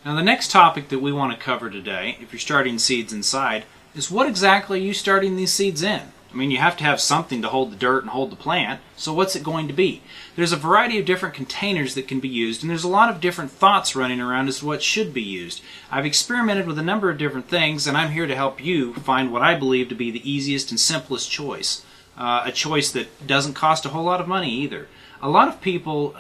Now the next topic that we want to cover today, if you're starting seeds inside, is what exactly are you starting these seeds in? I mean, you have to have something to hold the dirt and hold the plant, so what's it going to be? There's a variety of different containers that can be used, and there's a lot of different thoughts running around as to what should be used. I've experimented with a number of different things, and I'm here to help you find what I believe to be the easiest and simplest choice. A choice that doesn't cost a whole lot of money either. A lot of people,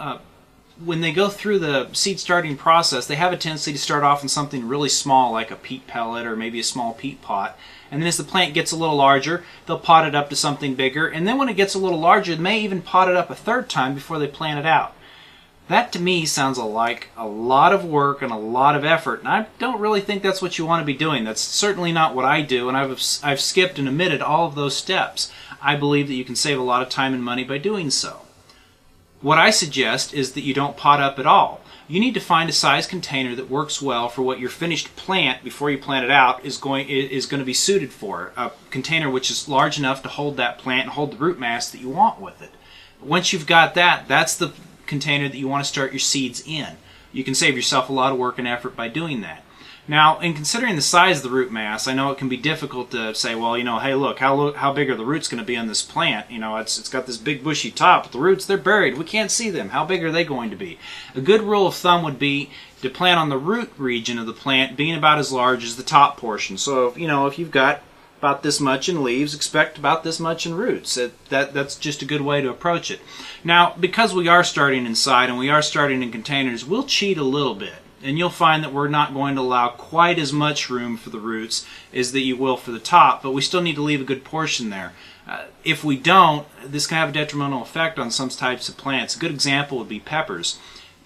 when they go through the seed starting process, they have a tendency to start off in something really small like a peat pellet or maybe a small peat pot. And then as the plant gets a little larger, they'll pot it up to something bigger. And then when it gets a little larger, they may even pot it up a third time before they plant it out. That to me sounds like a lot of work and a lot of effort. And I don't really think that's what you want to be doing. That's certainly not what I do. And I've skipped and omitted all of those steps. I believe that you can save a lot of time and money by doing so. What I suggest is that you don't pot up at all. You need to find a size container that works well for what your finished plant before you plant it out is going to be suited for. A container which is large enough to hold that plant and hold the root mass that you want with it. Once you've got that, that's the container that you want to start your seeds in. You can save yourself a lot of work and effort by doing that. Now, in considering the size of the root mass, I know it can be difficult to say, well, hey, look, how big are the roots going to be on this plant? It's got this big bushy top, but the roots, they're buried. We can't see them. How big are they going to be? A good rule of thumb would be to plant on the root region of the plant being about as large as the top portion. So, if you've got about this much in leaves, expect about this much in roots. That's just a good way to approach it. Now, because we are starting inside and we are starting in containers, we'll cheat a little bit. And you'll find that we're not going to allow quite as much room for the roots as that you will for the top, but we still need to leave a good portion there. If we don't, this can have a detrimental effect on some types of plants. A good example would be peppers.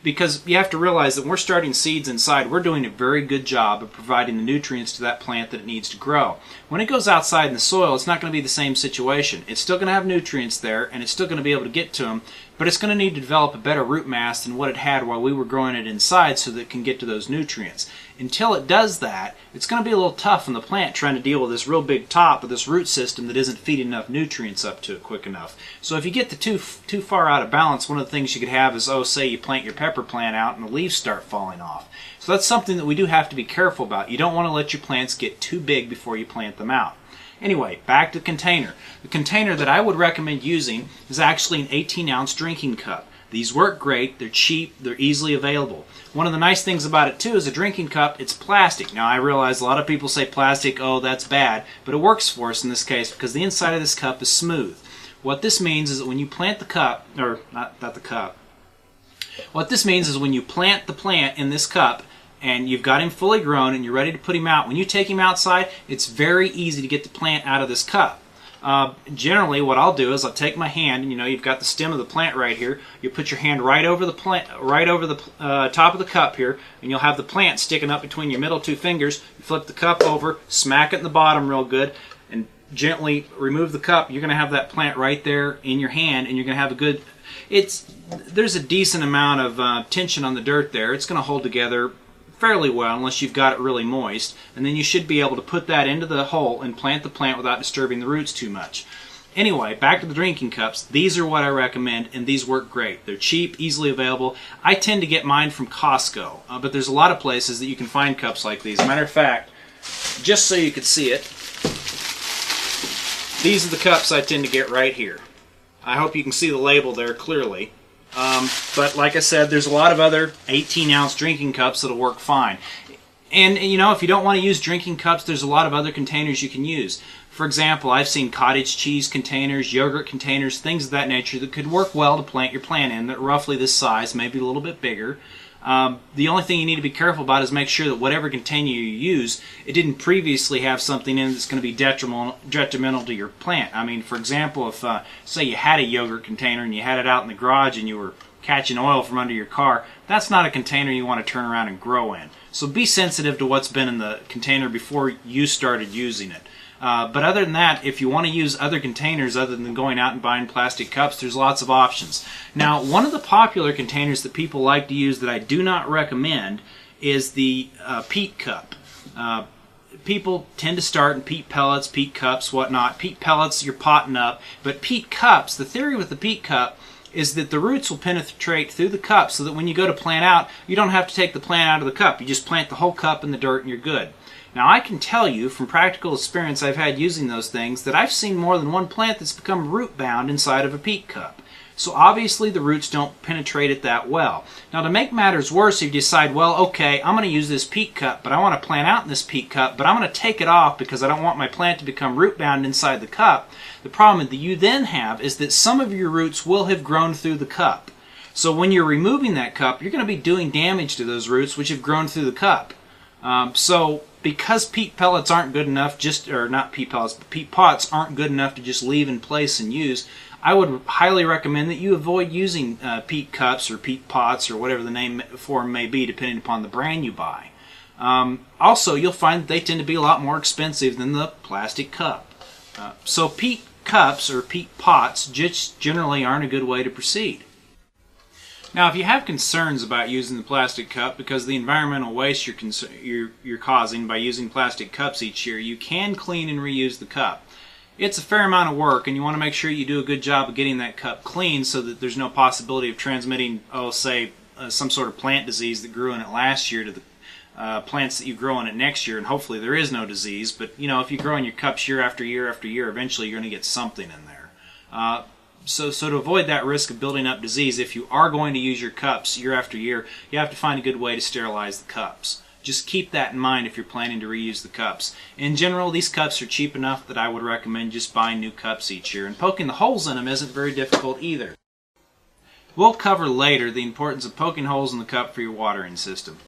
Because you have to realize that when we're starting seeds inside, we're doing a very good job of providing the nutrients to that plant that it needs to grow. When it goes outside in the soil, it's not going to be the same situation. It's still going to have nutrients there, and it's still going to be able to get to them, but it's going to need to develop a better root mass than what it had while we were growing it inside so that it can get to those nutrients. Until it does that, it's going to be a little tough on the plant trying to deal with this real big top of this root system that isn't feeding enough nutrients up to it quick enough. So if you get too far out of balance, one of the things you could have is, say you plant your pepper plant out and the leaves start falling off. So that's something that we do have to be careful about. You don't want to let your plants get too big before you plant them out. Anyway, back to the container. The container that I would recommend using is actually an 18-ounce drinking cup. These work great, they're cheap, they're easily available. One of the nice things about it too is a drinking cup, it's plastic. Now I realize a lot of people say plastic, oh that's bad, but it works for us in this case because the inside of this cup is smooth. What this means is that when you plant the cup, or not the cup, what this means is when you plant the plant in this cup and you've got him fully grown and you're ready to put him out, when you take him outside, it's very easy to get the plant out of this cup. Generally, what I'll do is I'll take my hand, and you've got the stem of the plant right here. You put your hand right over the plant, right over the top of the cup here, and you'll have the plant sticking up between your middle two fingers. You flip the cup over, smack it in the bottom real good, and gently remove the cup. You're going to have that plant right there in your hand, and you're going to have a good. There's a decent amount of tension on the dirt there. It's going to hold together fairly well unless you've got it really moist, and then you should be able to put that into the hole and plant the plant without disturbing the roots too much. Anyway, back to the drinking cups. These are what I recommend, and these work great. They're cheap, easily available. I tend to get mine from Costco, but there's a lot of places that you can find cups like these. As a matter of fact, just so you could see it, these are the cups I tend to get right here. I hope you can see the label there clearly. But like I said, there's a lot of other 18-ounce drinking cups that'll work fine. And if you don't want to use drinking cups, there's a lot of other containers you can use. For example, I've seen cottage cheese containers, yogurt containers, things of that nature that could work well to plant your plant in, that are roughly this size, maybe a little bit bigger. The only thing you need to be careful about is make sure that whatever container you use, it didn't previously have something in it that's going to be detrimental to your plant. I mean, for example, if say you had a yogurt container and you had it out in the garage and you were catching oil from under your car, that's not a container you want to turn around and grow in. So be sensitive to what's been in the container before you started using it. But other than that, if you want to use other containers other than going out and buying plastic cups, there's lots of options. Now, one of the popular containers that people like to use that I do not recommend is the peat cup. People tend to start in peat pellets, peat cups, whatnot. Peat pellets, you're potting up. But peat cups, the theory with the peat cup is that the roots will penetrate through the cup so that when you go to plant out, you don't have to take the plant out of the cup. You just plant the whole cup in the dirt and you're good. Now I can tell you from practical experience I've had using those things that I've seen more than one plant that's become root bound inside of a peat cup. So obviously the roots don't penetrate it that well. Now to make matters worse, if you decide, well, okay, I'm going to use this peat cup, but I want to plant out in this peat cup, but I'm going to take it off because I don't want my plant to become root bound inside the cup. The problem that you then have is that some of your roots will have grown through the cup. So when you're removing that cup, you're going to be doing damage to those roots which have grown through the cup. So because peat pellets aren't good enough, not peat pellets, but peat pots aren't good enough to just leave in place and use, I would highly recommend that you avoid using peat cups or peat pots or whatever the name for them may be, depending upon the brand you buy. Also, you'll find that they tend to be a lot more expensive than the plastic cup. So peat cups or peat pots just generally aren't a good way to proceed. Now, if you have concerns about using the plastic cup because of the environmental waste you're causing by using plastic cups each year, you can clean and reuse the cup. It's a fair amount of work, and you want to make sure you do a good job of getting that cup clean so that there's no possibility of transmitting, some sort of plant disease that grew in it last year to the plants that you grow in it next year, and hopefully there is no disease. But, if you grow in your cups year after year after year, eventually you're going to get something in there. So to avoid that risk of building up disease, if you are going to use your cups year after year, you have to find a good way to sterilize the cups. Just keep that in mind if you're planning to reuse the cups. In general, these cups are cheap enough that I would recommend just buying new cups each year, and poking the holes in them isn't very difficult either. We'll cover later the importance of poking holes in the cup for your watering system.